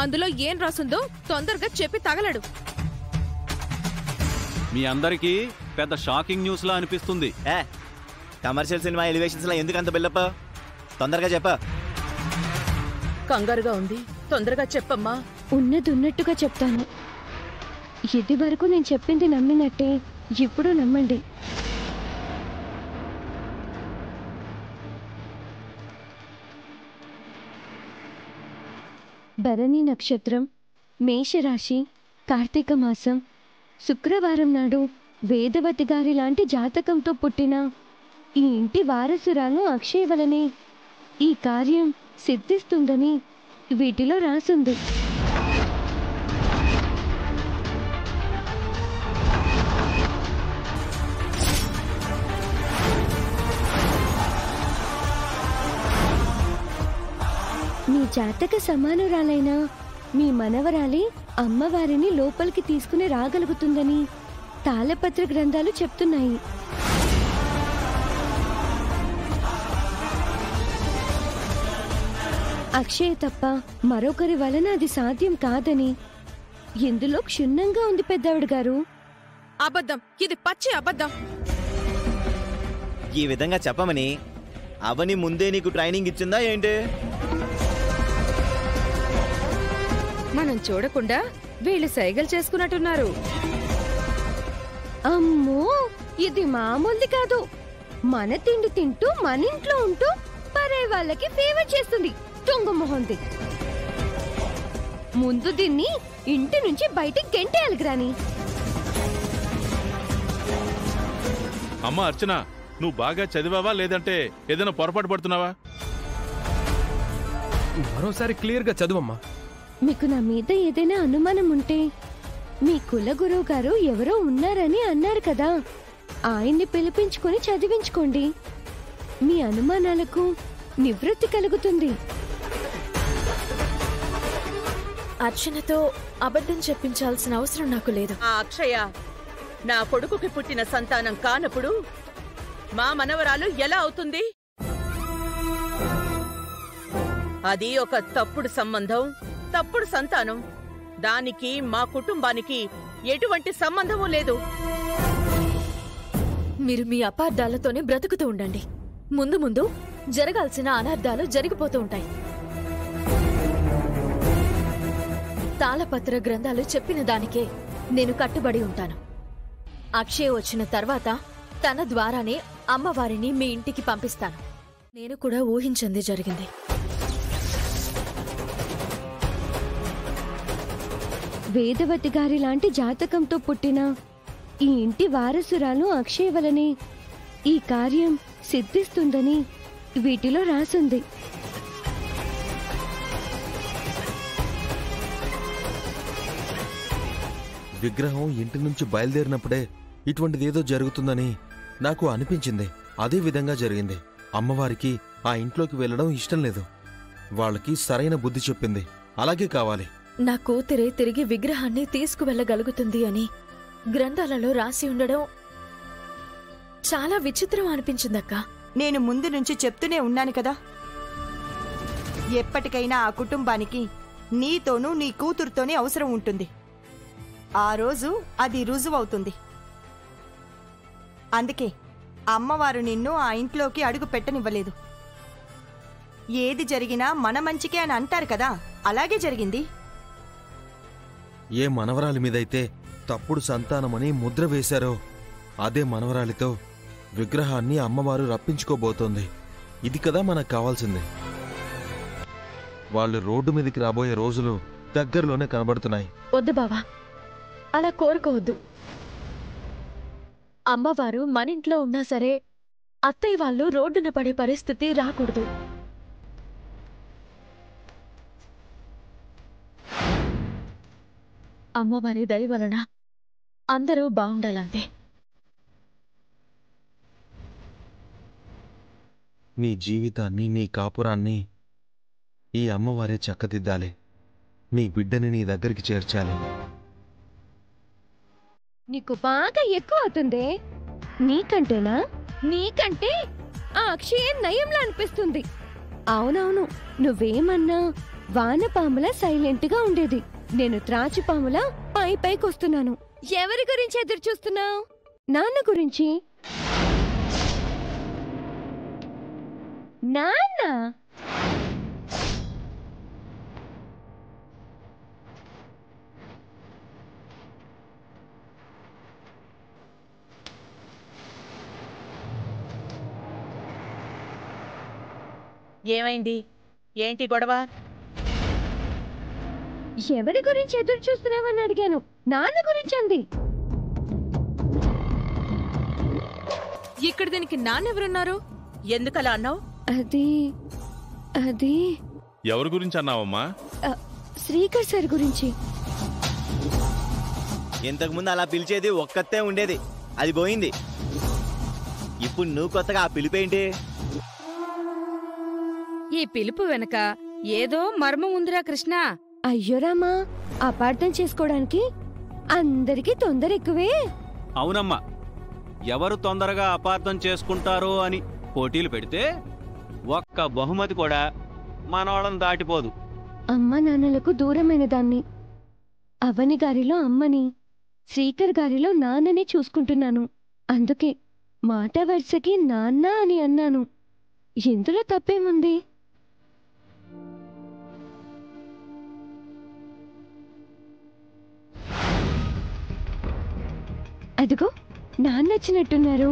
అందులో ఏం రాసుందో తొందరగా చెప్పి తగలడు. మీ అందరికీ పెద్ద షాకింగ్ న్యూస్ లా అనిపిస్తుంది. కమర్షియల్ సినిమా ఎలివేషన్స్ లా ఎందుకు అంత బిల్డప్? తొందరగా చెప్ప. కంగారుగా ఉంది, తొందరగా చెప్పమ్మా. ఉన్నట్టుగా చెప్తాను. ఇది వరకు నేను చెప్పింది నమ్మినట్టే ఇప్పుడు నమ్మండి. భరణి నక్షత్రం, మేషరాశి, కార్తీక మాసం, శుక్రవారం నాడు వేదవతి గారి లాంటి జాతకంతో పుట్టిన ఈ ఇంటి వారసురాలు అక్షయ్ వలనే ఈ కార్యం సిద్ధిస్తుందని వీటిలో రాసుంది. మీ జాతక సమానురాలైన మీ మనవరాలి అమ్మవారిని లోపలికి తీసుకుని రాగలుగుతుందని తాళపత్ర గ్రంథాలు చెప్తున్నాయి. అక్షయ్ తప్ప మరొకరి వలన అది సాధ్యం కాదని ఎందులో క్షుణ్ణంగా ఉంది పెద్దవిడ గారు. అబద్ధం, ఇది పచ్చి అబద్ధం. ఈ విధంగా చెప్పమని అవని ముందే నీకు ట్రైనింగ్ ఇచ్చిందా ఏంటి? మనం చూడకుండా వీళ్ళు సైగలు చేసుకున్నట్టున్నారు. అమ్మో, ఇది మామూలుది కాదు. మన తిండి తింటూ మన ఇంట్లో ఉంటూ పరే వాళ్ళకి ఫేవర్ చేస్తుంది. దొంగమొహంది. ముందు దీన్ని ఇంటి నుంచి బయటికి గెంటేయాలి గ్రాని. అమ్మా అర్చన, నువ్వు బాగా చదివావా లేదంటే ఏదైనా పొరపాటు పడుతున్నావా? మరోసారి క్లియర్ గా చదువమ్మా. మీకు నా మీద ఏదైనా అనుమానం ఉంటే మీ కులగురువు గారు ఎవరో ఉన్నారని అన్నారు కదా, ఆయన్ని పిలిపించుకొని చదివించుకోండి. మీ అనుమానాలకు నివృత్తి కలుగుతుంది. అర్చనతో అబద్ధం చెప్పించాల్సిన అవసరం నాకు లేదు. ఆ అక్షయ నా కొడుకుకి పుట్టిన సంతానం కానప్పుడు మా మనవరాలు ఎలా అవుతుంది? అది ఒక తప్పుడు సంబంధం, తప్పుడు సంతానం. దానికి మా కుటుంబానికి ఎటువంటి సంబంధమూ లేదు. మీరు మీ అపార్థాలతోనే బ్రతుకుతూ ఉండండి. ముందు ముందు జరగాల్సిన అనార్థాలు జరిగిపోతూ ఉంటాయి. తాళపత్ర గ్రంథాలు చెప్పిన దానికే నేను కట్టుబడి ఉంటాను. అక్షయ్ వచ్చిన తర్వాత తన ద్వారానే అమ్మవారిని మీ ఇంటికి పంపిస్తాను. నేను కూడా ఊహించింది జరిగింది. వేదవతి గారి లాంటి జాతకంతో పుట్టిన ఈ ఇంటి వారసురాలు అక్షయ్ వలనే ఈ కార్యం సిద్ధిస్తుందని వీటిలో రాసుంది. విగ్రహం ఇంటి నుంచి బయలుదేరినప్పుడే ఇటువంటిదేదో జరుగుతుందని నాకు అనిపించింది. అదే విధంగా జరిగింది. అమ్మవారికి ఆ ఇంట్లోకి వెళ్లడం ఇష్టం లేదు. వాళ్ళకి సరైన బుద్ధి చెప్పింది. అలాగే కావాలి. నా కూతురే తిరిగి విగ్రహాన్ని తీసుకువెళ్లగలుగుతుంది అని గ్రంథాలలో రాసి ఉండడం చాలా విచిత్రం అనిపించిందక్క. నేను ముందు నుంచి చెప్తూనే ఉన్నాను కదా, ఎప్పటికైనా ఆ కుటుంబానికి నీతోనూ నీ కూతురుతోనే అవసరం ఉంటుంది. ఆ రోజు అది రుజువవుతుంది. అందుకే అమ్మవారు నిన్ను ఆ ఇంట్లోకి అడుగు పెట్టనివ్వలేదు. ఏది జరిగినా మన మంచికే అని అంటారు కదా, అలాగే జరిగింది. ఏ మనవరాలి మీదైతే తప్పుడు సంతానమని ముద్ర వేశారో అదే మనవరాలితో విగ్రహాన్ని అమ్మవారు రప్పించుకోబోతోంది. ఇది కదా మనకు కావాల్సింది. వాళ్ళు రోడ్డు మీదకి రాబోయే రోజులు దగ్గరలోనే కనబడుతున్నాయి. వద్దు బావా, అలా కోరుకోవద్దు. అమ్మవారు మన ఇంట్లో ఉన్నా సరే అత్తయ్య వాళ్ళు రోడ్డున పడే పరిస్థితి రాకూడదు. అమ్మవారి దయ వలన అందరూ బాగుండాలంతే. నీ జీవితాన్ని, నీ కాపురాన్ని ఈ అమ్మవారే చక్కదిద్దాలి. నీ బిడ్డని నీ దగ్గరికి చేర్చాలి. నీకు బాగా ఎక్కువ అవుతుందే. నీకంటేనా? నీకంటే ఆ అక్షయ నయంలా అనిపిస్తుంది. అవునవును, నువ్వేమన్నా వానపాముల సైలెంట్ గా ఉండేది. నేను త్రాచుపాముల పైకి వస్తున్నాను. ఎవరి గురించి ఎదురు చూస్తున్నావు? నాన్న గురించి. నాన్న ఏమైంది? ఏంటి గొడవ? ఎవరి గురించి ఎదురు చూస్తున్నావని అడిగాను. నాన్న గురించి అంది. ఇక్కడ దీనికి నాన్నెవరున్నారు? ఎందుకలా అన్నావు? అది అది ఎవరి గురించి అన్నావమ్మా? శ్రీకర్ సార్ గురించి. ఇంతకుముందు అలా పిలిచేది ఒక్కతే ఉండేది, అది పోయింది. ఇప్పుడు నువ్వు కొత్తగా ఆ పిలిపేంటి? ఈ పిలుపు వెనక ఏదో మర్మం ఉందిరా కృష్ణ. అయ్యో రామా, అపార్థం చేసుకోవడానికి అందరికీ తొందర ఎక్కువే. అవునమ్మా, ఎవరు తొందరగా అపార్థం చేసుకుంటారో అని పోటీలు పెడితే ఒక్క బహుమతి కూడా మనోళ్ళని దాటిపోదు. అమ్మ నాన్నలకు దూరమైన దాన్ని. అవని గారిలో అమ్మని, శ్రీకర్ గారిలో నాన్నని చూసుకుంటున్నాను. అందుకే మాట వరుసకి నాన్న అని అన్నాను. ఇందులో తప్పేముంది? అదిగో నాన్న వచ్చినట్టున్నారు.